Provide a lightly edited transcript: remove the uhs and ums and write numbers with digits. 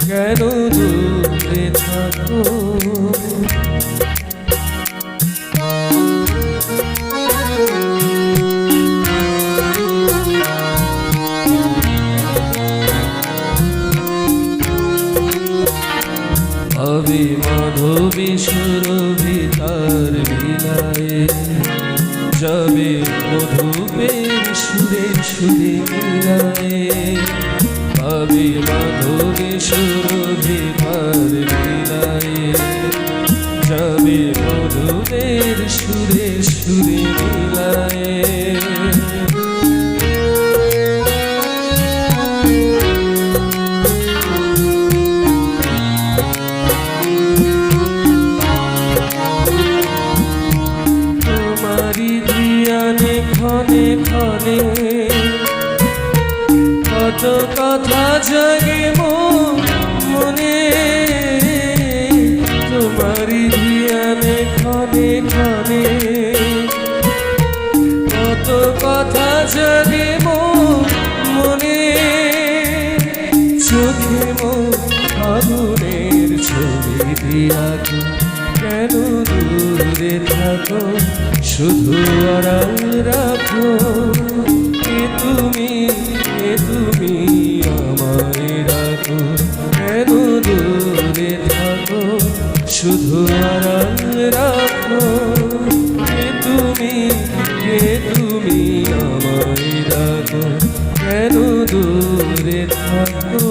কেন দূরে থাকো। ভাবি মাধবী সুরভি তার বিলায়ে যাবে মধুপের সুরে সুরে মিলায়ে। ভাবি মাধবী সুরভি তার বিলায়ে যাবে মধুপের সুরে সুরে মিলায়ে। ক্ষণে ক্ষণে কত কথা জাগে মনে, তোমারি ধ্যানে ক্ষণে ক্ষণে কত কথা জাগে মনে। চোখে আগুনের ছবি দিয়া কেন দূরে থাকো, শুধু আড়াল রাখো। এ তুমি আমায় রাখো, কেন দূরে থাকো, শুধু আড়াল রাখো। এ তুমি আমায় রাখো, কেন দূরে থাকো।